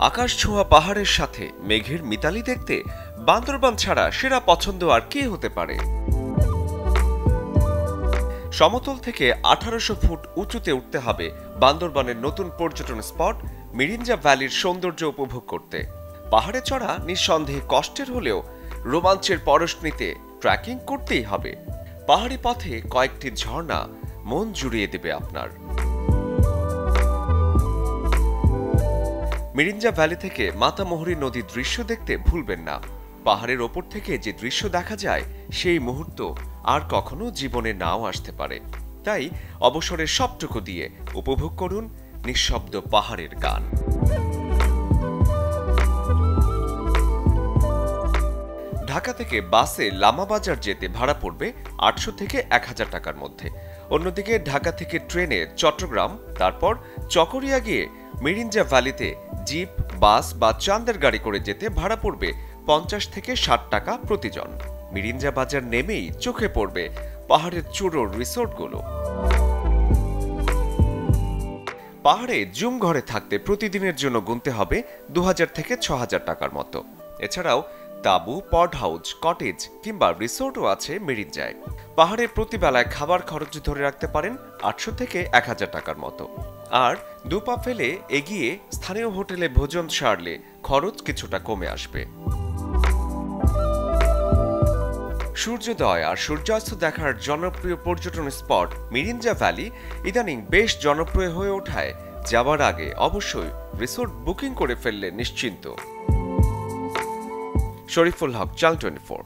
আকাশ ছোঁয়া পাহাড়ের সাথে মেঘের মিতালি দেখতে বান্দরবান ছাড়া সেরা পছন্দ আর কি হতে পারে। সমতল থেকে 1800 ফুট উঁচুতে উঠতে হবে বান্দরবানের নতুন পর্যটন স্পট মিরিঞ্জা ভ্যালির সৌন্দর্য উপভোগ করতে। পাহাড়ে চড়া নিঃসন্দেহে কষ্টের হলেও রোমাঞ্চের পরশ নিতে ট্রেকিং করতেই হবে। পাহাড়ি পথে কয়েকটি ঝর্ণা মন জুড়িয়ে দেবে আপনার। মিরিঞ্জা ভ্যালি থেকে মাতামুহুরী নদীর দৃশ্য দেখতে ভুলবেন না। পাহাড়ের ওপর থেকে যে দৃশ্য দেখা যায় সেই মুহূর্ত আর কখনো জীবনে নাও আসতে পারে। তাই অবসরের সবটুকু দিয়ে উপভোগ করুন নিঃশব্দ পাহাড়ের গান। ঢাকা থেকে বাসে লামা বাজার যেতে ভাড়া পড়বে 800 থেকে 1000 টাকার মধ্যে। অন্যদিকে ঢাকা থেকে ট্রেনে চট্টগ্রাম, তারপর চকরিয়া গিয়ে মিরিঞ্জা ভ্যালিতে জিপ, বাস বা চান্দের গাড়ি করে যেতে ভাড়া পড়বে 50 থেকে 60 টাকা প্রতিজন। মিরিঞ্জা বাজার নেমেই চোখে পড়বে পাহাড়ের চূড়োর রিসোর্টগুলো। পাহাড়ে জুম ঘরে থাকতে প্রতিদিনের জন্য গুনতে হবে 2000 থেকে 6000 টাকার মতো। এছাড়াও তাঁবু, পড হাউস, কটেজ কিংবা রিসোর্টও আছে মিরিঞ্জায়। পাহাড়ে প্রতিবেলায় খাবার খরচ ধরে রাখতে পারেন 800 থেকে 1000 টাকার মতো। আর দুপা ফেলে এগিয়ে স্থানীয় হোটেলে ভোজন সারলে খরচ কিছুটা কমে আসবে। সূর্যোদয় আর সূর্যাস্ত দেখার জনপ্রিয় পর্যটন স্পট মিরিঞ্জা ভ্যালি ইদানিং বেশ জনপ্রিয় হয়ে ওঠায় যাওয়ার আগে অবশ্যই রিসোর্ট বুকিং করে ফেললে নিশ্চিন্ত। শরীফুল হক, চ্যানেল 24।